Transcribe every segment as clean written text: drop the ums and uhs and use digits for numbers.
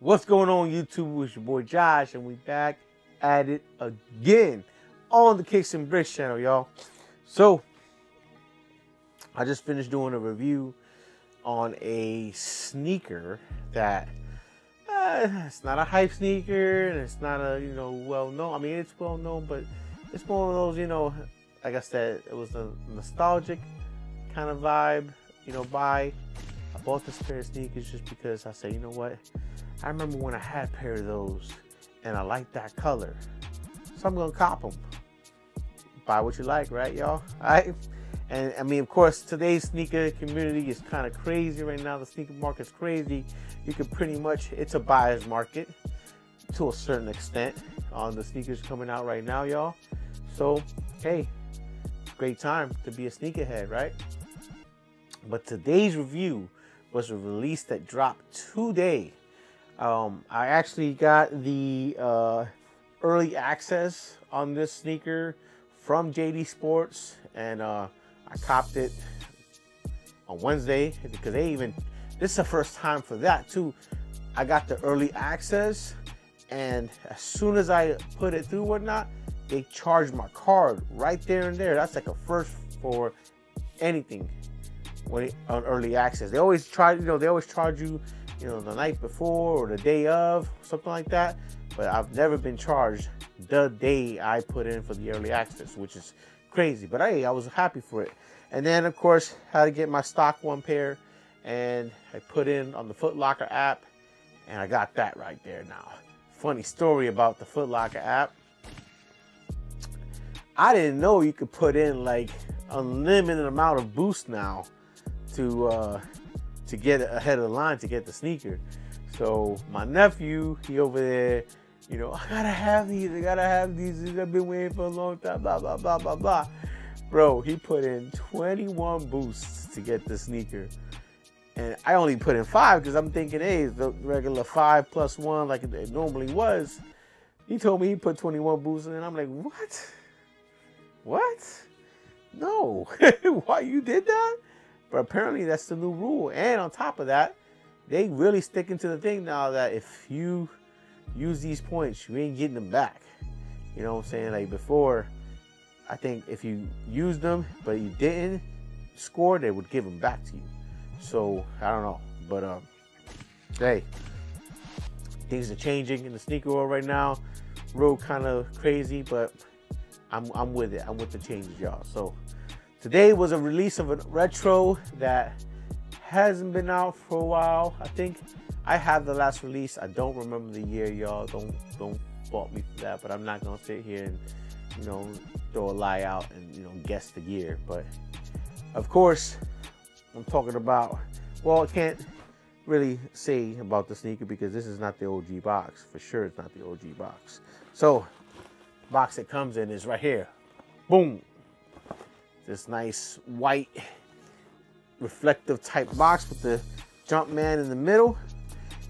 What's going on, YouTube? It's your boy Josh, and we back at it again on the Kicks and Bricks channel, y'all. So, I just finished doing a review on a sneaker that it's not a hype sneaker, and it's not a well known. I mean, it's well known, but it's one of those like I said, it was a nostalgic kind of vibe. I bought this pair of sneakers just because I said, you know what? I remember when I had a pair of those and I liked that color. So I'm gonna cop them. Buy what you like, right, y'all? All right? And I mean, of course, today's sneaker community is kind of crazy right now. The sneaker market's crazy. You can pretty much, it's a buyer's market to a certain extent on the sneakers coming out right now, y'all. So, hey, great time to be a sneakerhead, right? But today's review was a release that dropped today. I actually got the early access on this sneaker from JD Sports, and I copped it on Wednesday because this is the first time for that too. I got the early access, and as soon as I put it through whatnot, they charged my card right there and there. That's like a first for anything on early access. They always charge you, the night before or the day of, something like that. But I've never been charged the day I put in for the early access, which is crazy. But hey, I was happy for it. And then, of course, had to get my stock one pair, and I put in on the Foot Locker app, and I got that right there now. Funny story about the Foot Locker app. I didn't know you could put in like unlimited amount of boost now to get ahead of the line to get the sneaker. So my nephew, he over there, I gotta have these, I've been waiting for a long time, blah, blah, blah, blah, blah. Bro, he put in 21 boosts to get the sneaker. And I only put in 5 because I'm thinking, hey, it's the regular 5 plus 1 like it normally was. He told me he put 21 boosts in, and I'm like, what? What? No. Why you did that? But apparently that's the new rule. And on top of that, they really sticking to the thing now that if you use these points, you ain't getting them back. You know what I'm saying? Like before, I think if you used them but you didn't score, they would give them back to you. So I don't know, but hey, things are changing in the sneaker world right now. Real kind of crazy, but I'm with it. I'm with the changes, y'all. So today was a release of a retro that hasn't been out for a while. I think I have the last release. I don't remember the year, y'all. Don't fault me for that. But I'm not gonna sit here and throw a lie out and guess the year. But of course, I'm talking about. Well, I can't really say about the sneaker because this is not the OG box. For sure, it's not the OG box. So, the box it comes in is right here. Boom. This nice white reflective type box with the Jumpman in the middle.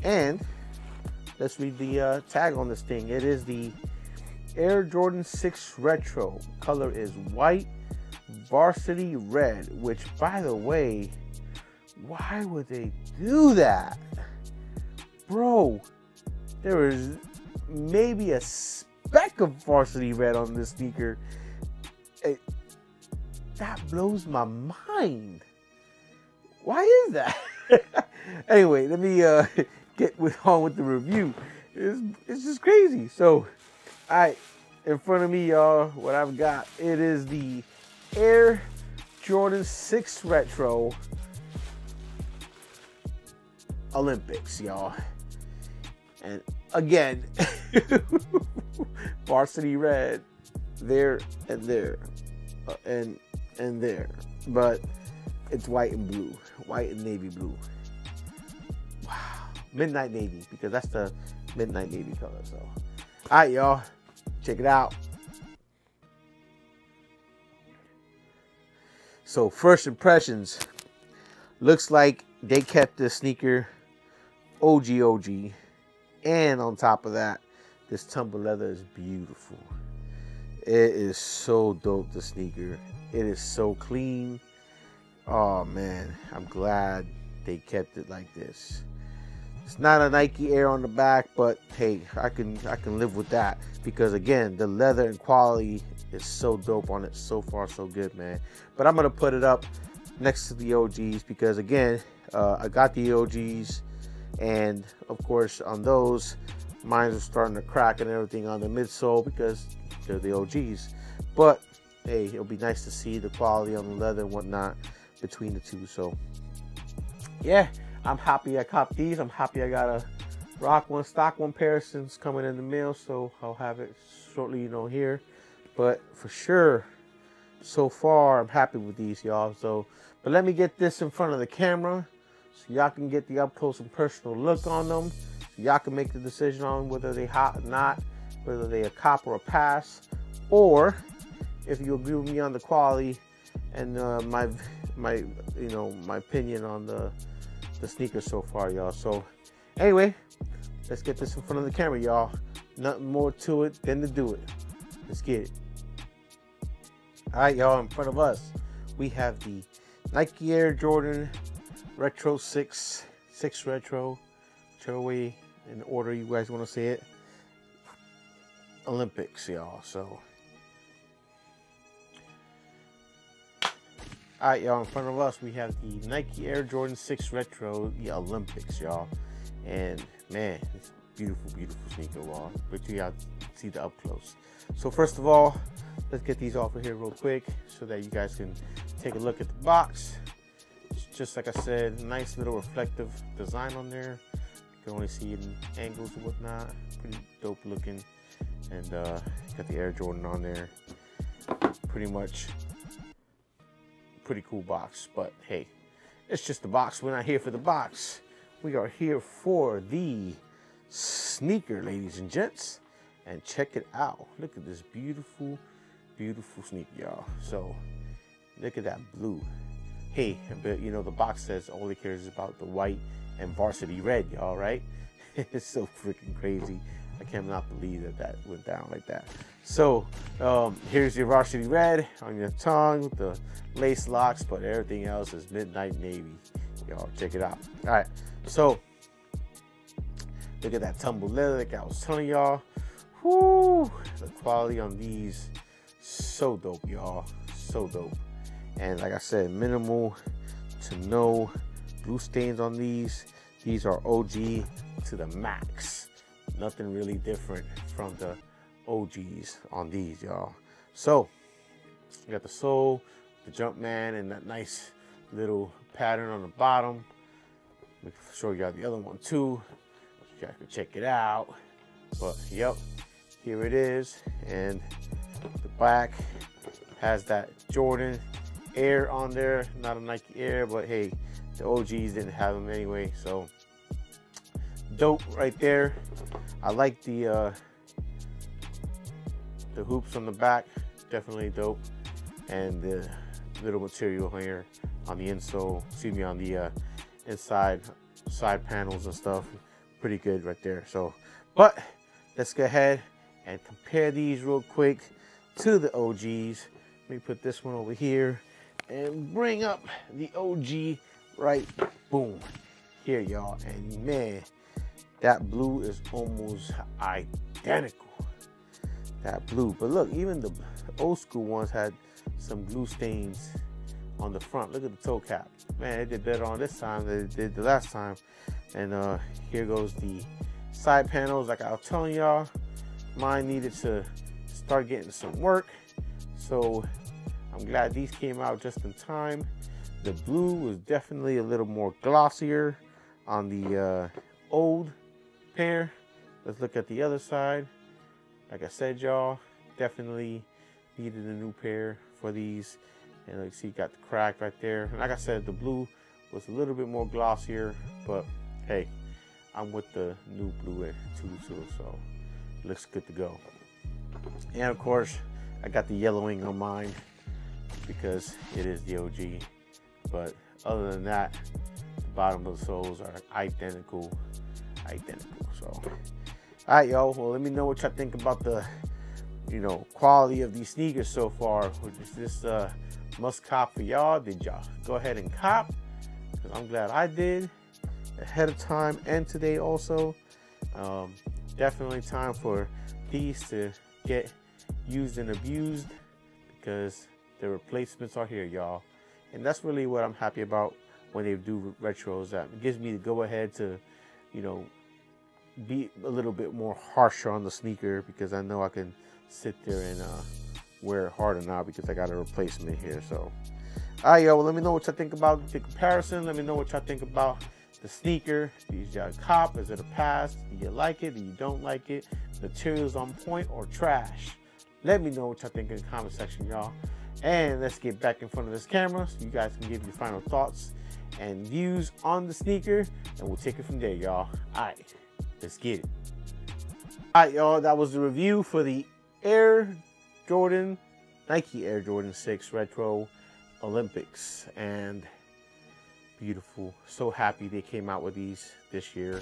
And let's read the tag on this thing. It is the Air Jordan 6 Retro. Color is white varsity red, which, by the way, why would they do that? Bro, there is maybe a speck of varsity red on this sneaker. That blows my mind. Why is that? Anyway, let me get on with the review. It's just crazy. So, all right, in front of me, y'all, what I've got, it is the Air Jordan 6 Retro Olympics, y'all. And again, varsity red there and there and there, but it's white and blue, white and navy blue. Wow, midnight navy, because that's the midnight navy color. So, all right, y'all, check it out. So, first impressions, looks like they kept the sneaker OG, and on top of that, this tumble leather is beautiful. It is so dope, the sneaker. It is so clean. Oh man, I'm glad they kept it like this. It's not a Nike Air on the back, but hey, I can live with that, because again, the leather and quality is so dope on it. So far so good, man. But I'm gonna put it up next to the OGs, because again, I got the OGs, and of course on those, mine are starting to crack and everything on the midsole because they're the OGs. But hey, it'll be nice to see the quality on the leather and whatnot between the two. So yeah, I'm happy I copped these. I'm happy I got a rock one, stock one pair since coming in the mail, so I'll have it shortly, here. But for sure, so far I'm happy with these, y'all. So, but let me get this in front of the camera so y'all can get the up close and personal look on them. So y'all can make the decision on whether they hot or not, whether they a cop or a pass, or if you agree with me on the quality and my opinion on the sneakers so far, y'all. So anyway, let's get this in front of the camera, y'all. Nothing more to it than to do it. Let's get it. All right, y'all, in front of us, we have the Nike Air Jordan Retro 6 Retro, whichever way in order you guys want to say it, Olympics, y'all. So all right, y'all, in front of us, we have the Nike Air Jordan 6 Retro, the Olympics, y'all. And man, it's a beautiful, beautiful sneaker, y'all. Wait till y'all see the up close. So first of all, let's get these off of here real quick so that you guys can take a look at the box. It's just like I said, nice little reflective design on there. You can only see it in angles and whatnot. Pretty dope looking. And got the Air Jordan on there. Pretty much pretty cool box, but hey, it's just the box. We're not here for the box. We are here for the sneaker, ladies and gents. And check it out. Look at this beautiful, beautiful sneaker, y'all. So look at that blue. Hey, but the box says all it cares is about the white and varsity red, y'all, right? It's so freaking crazy. I cannot believe that went down like that. So here's your varsity red on your tongue with the lace locks, but everything else is midnight navy. Y'all check it out. All right, so look at that tumble leather like I was telling y'all. Whoo, the quality on these, so dope, y'all, so dope. And like I said, minimal to no glue stains on these. These are OG to the max. Nothing really different from the OGs on these, y'all. So you got the sole, the Jumpman, and that nice little pattern on the bottom. Let me show you the other one too, so you guys can check it out. But yep, here it is. And the back has that Jordan Air on there, not a Nike Air, but hey, the OGs didn't have them anyway, so dope right there. I like the hoops on the back, definitely dope, and the little material here on the insole, excuse me, on the inside side panels and stuff, pretty good right there. So, but let's go ahead and compare these real quick to the OGs. Let me put this one over here and bring up the OG right, boom, here, y'all. And man, that blue is almost identical, that blue. But look, even the old school ones had some glue stains on the front. Look at the toe cap. Man, they did better on this time than they did the last time. And here goes the side panels. Like I was telling y'all, mine needed to start getting some work. So I'm glad these came out just in time. The blue was definitely a little more glossier on the old pair. Let's look at the other side. Like I said, y'all, definitely needed a new pair for these. And like, see, got the crack right there. And like I said, the blue was a little bit more glossier, but hey, I'm with the new blue too, so it looks good to go. And of course, I got the yellowing on mine because it is the OG. But other than that, the bottom of the soles are identical. So, all right, y'all. Well, let me know what y'all think about the, quality of these sneakers so far. Is this must cop for y'all? Did y'all go ahead and cop? Because I'm glad I did. ahead of time and today also. Definitely time for these to get used and abused, because the replacements are here, y'all. And that's really what I'm happy about when they do retros. That it gives me the go ahead to, you know, be a little bit more harsher on the sneaker, because I know I can sit there and wear it harder now because I got a replacement here. So, all right, y'all. Well, let me know what y'all think about the comparison. Let me know what y'all think about the sneaker. Is y'all cop? Is it a pass? Do you like it? Do you don't like it? Materials on point or trash? Let me know what y'all think in the comment section, y'all. And let's get back in front of this camera so you guys can give your final thoughts and views on the sneaker, and we'll take it from there, y'all. All right, let's get it. All right, y'all. That was the review for the Nike Air Jordan 6 Retro Olympics, and beautiful. So happy they came out with these this year.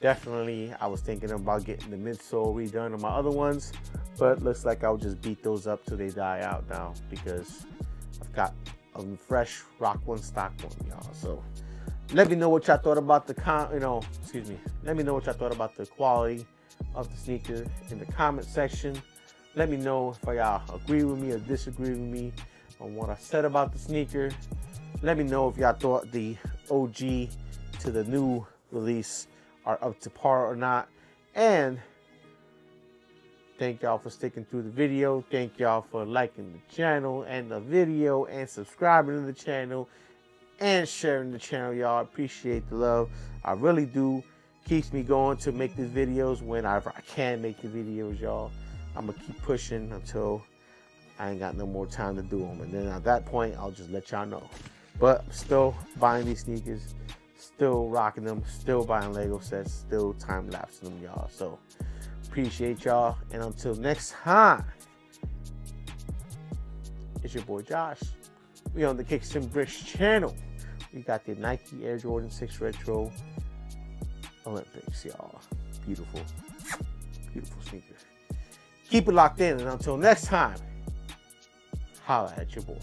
Definitely, I was thinking about getting the midsole redone on my other ones, but looks like I'll just beat those up till they die out now, because I've got a fresh rock one, stock one, y'all. So let me know what y'all thought about the let me know what y'all thought about the quality of the sneaker in the comment section. Let me know if y'all agree with me or disagree with me on what I said about the sneaker. Let me know if y'all thought the OG to the new release are up to par or not. And thank y'all for sticking through the video. Thank y'all for liking the channel and the video and subscribing to the channel and sharing the channel, y'all. I appreciate the love. I really do. Keeps me going to make these videos whenever I can make the videos, y'all. I'm going to keep pushing until I ain't got no more time to do them. And then at that point, I'll just let y'all know. But I'm still buying these sneakers, still rocking them, still buying Lego sets, still time-lapsing them, y'all. So appreciate y'all. And until next time, it's your boy Josh. We on the Kicks and Bricks channel. We got the Nike Air Jordan 6 Retro Olympics, y'all. Beautiful, beautiful sneakers. Keep it locked in, and until next time, holla at your boy.